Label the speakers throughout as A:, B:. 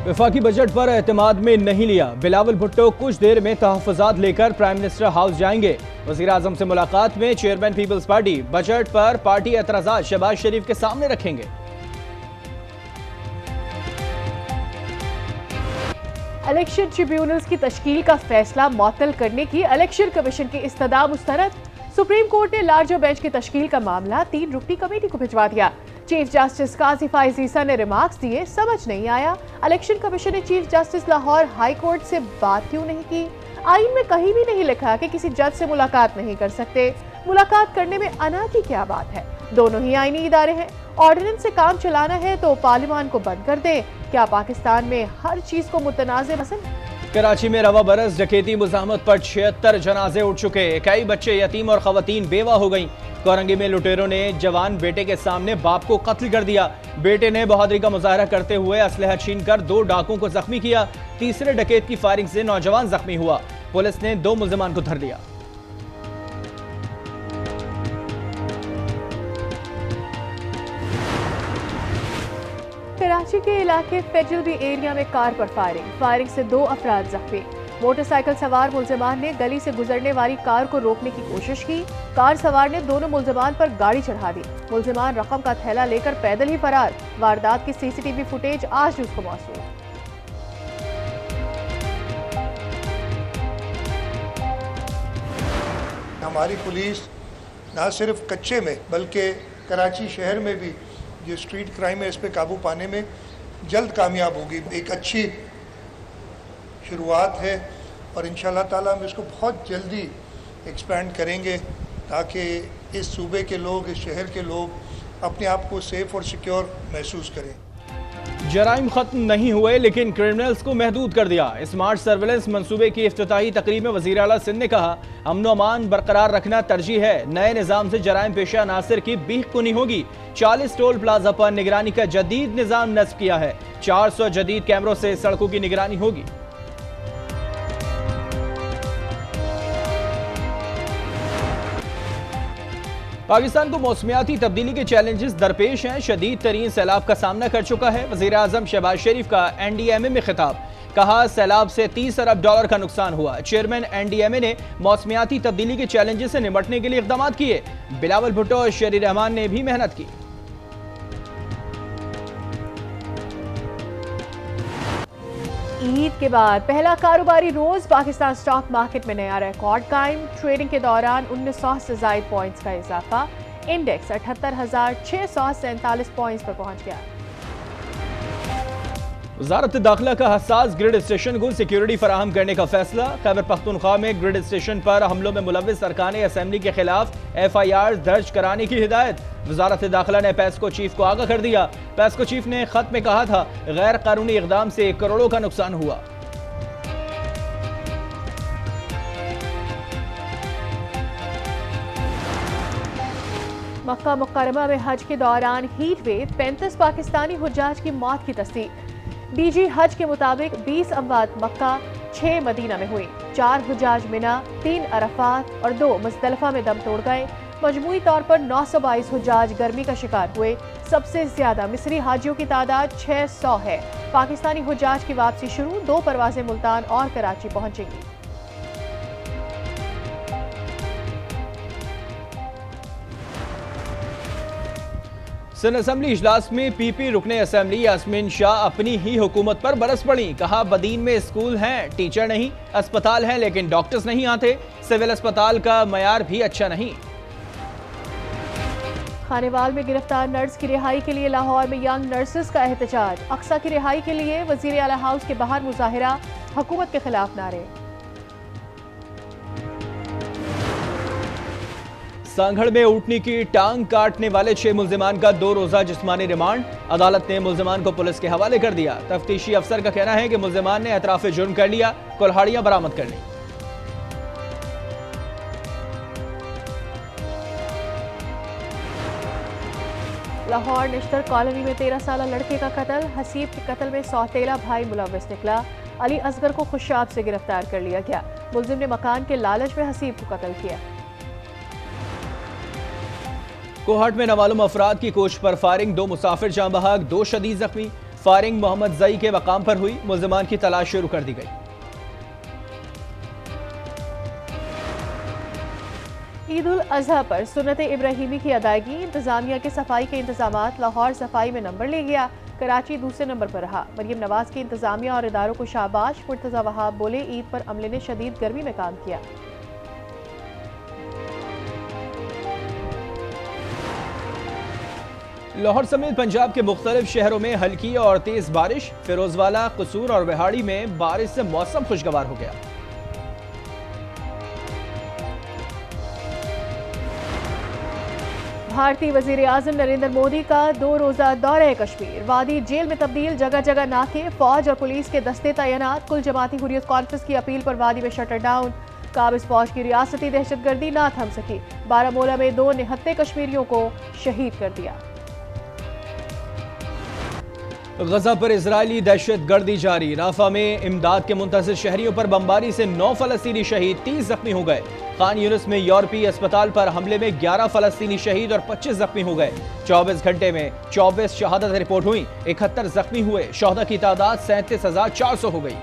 A: वफाकी बजट पर एतमाद में नहीं लिया। बिलावल भुट्टो कुछ देर में तहफ़्फ़ुज़ात लेकर प्राइम मिनिस्टर हाउस जाएंगे। वज़ीर आज़म से मुलाकात में चेयरमैन पीपल्स पार्टी बजट पर पार्टी एतराज़ात शहबाज शरीफ के सामने रखेंगे।
B: इलेक्शन ट्रिब्यूनल्स की तश्कील का फैसला मुअत्तल करने की इलेक्शन कमीशन की इस्तदा मुस्तरद। सुप्रीम कोर्ट ने लार्जर बेंच की तश्कील का मामला 3 रुकनी कमेटी को भिजवा दिया। चीफ जस्टिस काजी फाइज ईसा ने रिमार्क्स दिए, समझ नहीं आया इलेक्शन कमीशन ने chief justice Lahore high court से बात क्यों नहीं की। आइन में कहीं भी नहीं लिखा कि किसी जज से मुलाकात नहीं कर सकते। मुलाकात करने में अना की क्या बात है। दोनों ही आईनी इदारे हैं। ऑर्डिनेंस से काम चलाना है तो पार्लियामान को बंद कर दें। क्या पाकिस्तान में हर चीज को मुतनाज़े पसंद।
A: कराची में रवा बरस डकैती मुज़ाहमत पर 76 जनाजे उठ चुके। कई बच्चे यतीम और खवातीन बेवा हो गईं। कोरंगी में लुटेरों ने जवान बेटे के सामने बाप को कत्ल कर दिया। बेटे ने बहादुरी का मुजाहरा करते हुए असलहा छीन कर 2 डाकुओं को जख्मी किया। तीसरे डकैत की फायरिंग से नौजवान जख्मी हुआ। पुलिस ने 2 मुल्जिमान को धर लिया।
B: कराची के इलाके फेजलबी एरिया में कार पर फायरिंग से 2 अफराद जख्मी। मोटरसाइकिल सवार मुल्जिमान ने गली से गुजरने वाली कार को रोकने की कोशिश की। कार सवार ने दोनों मुल्जिमान पर गाड़ी चढ़ा दी। मुल्जिमान रकम का थैला लेकर पैदल ही फरार। वारदात की सीसीटीवी फुटेज आज न्यूज़ को मौसूल।
C: हमारी पुलिस न सिर्फ कच्चे में बल्कि कराची शहर में भी जो स्ट्रीट क्राइम है इस पे काबू पाने में जल्द कामयाब होगी। एक अच्छी शुरुआत है और इंशाल्लाह ताला हम इसको बहुत जल्दी एक्सपैंड करेंगे ताकि इस सूबे के लोग, इस शहर के लोग अपने आप को सेफ और सिक्योर महसूस करें।
A: जराइम खत्म नहीं हुए लेकिन क्रिमिनल्स को महदूद कर दिया। स्मार्ट सर्वेलेंस मंसूबे की इफ्तिताही तकरीब में वज़ीर आला सिंध ने कहा, अमन व अमान बरकरार रखना तरजीह है। नए निज़ाम से जराइम पेशा अनासर की बीखकुनी होगी। 40 टोल प्लाजा पर निगरानी का जदीद निज़ाम नस्ब किया है। 400 जदीद कैमरों से सड़कों की निगरानी होगी। पाकिस्तान को मौसमियाती तब्दीली के चैलेंजेस दरपेश हैं। शदीद तरीन सैलाब का सामना कर चुका है। वज़ीर आज़म शहबाज शरीफ का NDMA में खिताब। कहा, सैलाब से $30 अरब का नुकसान हुआ। चेयरमैन NDMA ने मौसमियाती तब्दीली के चैलेंजेस से निपटने के लिए इक़दाम किए। बिलावल भुट्टो और शरीर रहमान ने भी मेहनत की।
B: ईद के बाद पहला कारोबारी रोज पाकिस्तान स्टॉक मार्केट में नया रिकॉर्ड कायम। ट्रेडिंग के दौरान 1900 से ज़ायद पॉइंट्स का इजाफा। इंडेक्स 78,647 पॉइंट्स पर पहुंच गया।
A: वज़ारत दाखिला का हसास ग्रिड स्टेशन को सिक्योरिटी फराहम करने का फैसला। खैबर पख्तूनख्वा में ग्रिड स्टेशन पर हमलों में मुलव्विस अरकान असेंबली के खिलाफ FIR दर्ज कराने की हिदायत। वज़ारत दाखिला ने पेस्को चीफ को आगाह कर दिया। पेस्को चीफ ने खत में कहा था, गैर कानूनी इक़दाम से करोड़ों का नुकसान हुआ।
B: मक्का मुकर्रमा में हज के दौरान हीट वेव, 35 पाकिस्तानी हुज्जाज की मौत की तस्दीक। DG हज के मुताबिक 20 अमवात मक्का, 6 मदीना में हुई। 4 हुज्जाज मिना, 3 अरफात और 2 मुज़दलिफा में दम तोड़ गए। मजमूई तौर पर 922 हुज्जाज गर्मी का शिकार हुए। सबसे ज्यादा मिस्री हाजियों की तादाद 600 है। पाकिस्तानी हुज्जाज की वापसी शुरू। 2 परवाजें मुल्तान और कराची पहुंचेंगी।
A: सिंध असेंबली इजलास में PP रुकने असेंबली यास्मीन शाह अपनी ही हुकूमत पर बरस पड़ी। कहा, बदीन में स्कूल हैं, टीचर नहीं, अस्पताल हैं लेकिन डॉक्टर्स नहीं आते। सिविल अस्पताल का मयार भी अच्छा नहीं।
B: खानेवाल में गिरफ्तार नर्स की रिहाई के लिए लाहौर में यंग नर्सेस का एहतजाज। अक्सा की रिहाई के लिए वजीर आला हाउस के बाहर मुजाहिरा। हुकूमत के खिलाफ नारे।
A: सांगड़ में ऊँटनी की टांग काटने वाले 6 मुल्जिमान का 2 रोजा जिस्मानी रिमांड। अदालत ने मुल्जिमान को पुलिस के हवाले कर दिया। तफ्तीशी अफसर का कहना है कि मुल्जिमान ने एतराफ जुर्म कर लिया, कुल्हाड़ियां बरामद कर ली।
B: लाहौर निश्तर कॉलोनी में 13 साल लड़के का कत्ल। हसीब के कत्ल में सौतेला भाई मुलव्विस निकला। अली असगर को खुशाब से गिरफ्तार कर लिया गया। मुल्जिम ने मकान के लालच में हसीब को कत्ल किया। कोहट में नामालूम अफराद की कोच पर फायरिंग, 2 मुसाफिर जाँ बहक, 2 शदीद जख्मी।
A: फायरिंग मोहम्मद जई के मकाम पर हुई। मुल्जिमान की तलाश शुरू कर दी गई।
B: ईद उल अजहा पर सुन्नत इब्राहिमी की अदायगी, इंतजामिया के सफाई के इंतजामात। लाहौर सफाई में नंबर ले गया, कराची दूसरे नंबर पर रहा। मरियम नवाज की इंतजामिया और इदारों को शाबाश। मुर्तजा वहाब बोले, ईद पर अमले ने शदीद गर्मी में काम किया।
A: लाहौर समेत पंजाब के मुख्तलिफ शहरों में हल्की और तेज बारिश। फिरोजवाला, कसूर और विहाड़ी में बारिश से मौसम खुशगवार हो गया।
B: भारतीय वजीर आजम नरेंद्र मोदी का 2 रोजा दौरा कश्मीर। वादी जेल में तब्दील, जगह जगह नाके, फौज और पुलिस के दस्ते तैनात। कुल जमाती हुर्रियत कॉन्फ्रेंस की अपील पर वादी में शटर डाउन। काबिज फौज की रियासती दहशतगर्दी ना थम सकी। बारामूला में 2 निहत्ते कश्मीरियों को शहीद कर दिया।
A: गजा पर इजरायली दहशतगर्दी जारी। राफा में इमदाद के मुंतज़िर शहरियों पर बमबारी से 9 फलस्तीनी शहीद, 30 जख्मी हो गए। खान यूनिस में यूरोपीय अस्पताल पर हमले में 11 फलस्तीनी शहीद और 25 जख्मी हो गए। 24 घंटे में 24 शहादत रिपोर्ट हुई, 71 जख्मी हुए। शहदा की तादाद 37,400 हो गई।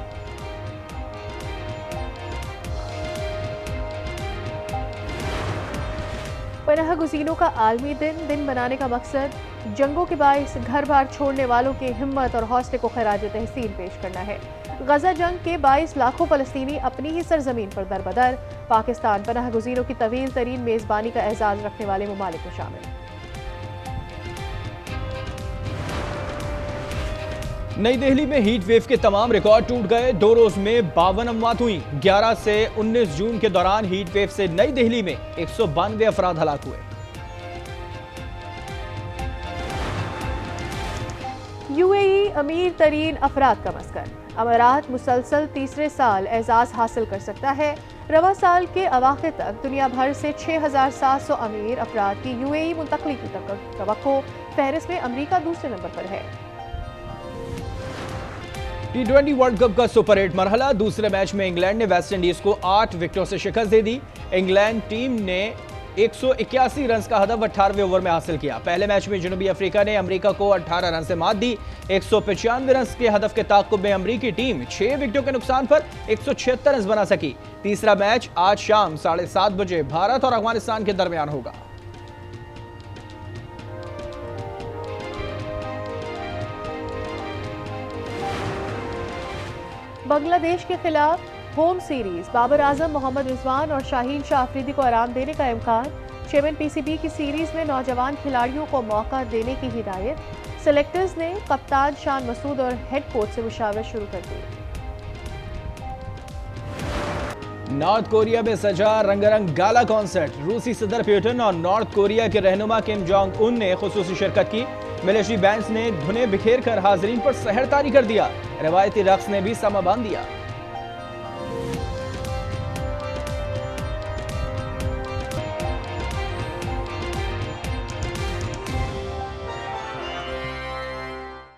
B: पनाह गुज़ीरों का आलमी दिन बनाने का मकसद जंगों के बाइस घर बार छोड़ने वालों की हिम्मत और हौसले को खराज तहसीन पेश करना है। गजा जंग के 22 लाखों फलस्तीनी अपनी ही सरजमीन पर दरबदर। पाकिस्तान पनाह गुज़ीरों की तवील तरीन मेज़बानी का एजाज रखने वाले ममालिक में शामिल।
A: नई दिल्ली में हीट वेव के तमाम रिकॉर्ड टूट गए। 2 रोज में 52 अमवात हुई। 11 से 19 जून के दौरान हीट वेव से नई दिल्ली में 192 अफराद हलाक हुए।
B: यूएई अमीर तरीन अफराद का मस्कन। अमारात मुसलसल तीसरे साल एजाज हासिल कर सकता है। रवा साल के अवाखिर तक दुनिया भर से 6,700 अमीर अफराद की यूएई मुंतकली की तवक्को। फहरिस्त में अमरीका दूसरे नंबर पर है।
A: T20 वर्ल्ड कप का सुपर 8 मरहला। दूसरे मैच में इंग्लैंड ने वेस्ट इंडीज को 8 विकेटों से शिकस्त दे दी। इंग्लैंड टीम ने 181 रन का हदफ 18वें ओवर में हासिल किया। पहले मैच में जनूबी अफ्रीका ने अमेरिका को 18 रन से मात दी। 195 रन के हदफ के ताक़ुब में अमेरिकी टीम 6 विकेटों के नुकसान पर 176 रन बना सकी। तीसरा मैच आज शाम 7:30 बजे भारत और अफगानिस्तान के दरमियान होगा।
B: बांग्लादेश के खिलाफ होम सीरीज। बाबर आजम, मोहम्मद रिजवान और शाहीन शाह अफरीदी को आराम देने का इम्कान। चेयरमैन पीसीबी की सीरीज में नौजवान खिलाड़ियों को मौका देने की हिदायत। सेलेक्टर्स ने कप्तान शान मसूद और हेड कोच से मुशावरत शुरू कर दी।
A: नॉर्थ कोरिया में सजा रंगारंग गाला कॉन्सर्ट। रूसी सदर पुतिन और नॉर्थ कोरिया के रहनुमा किम जोंग उन ने खुसूसी शिरकत की। मिलिट्री बैंड्स ने धुनें बिखेर कर हाजरीन पर सहर तारी कर दिया। रवायती रक्स ने भी समा बांध दिया।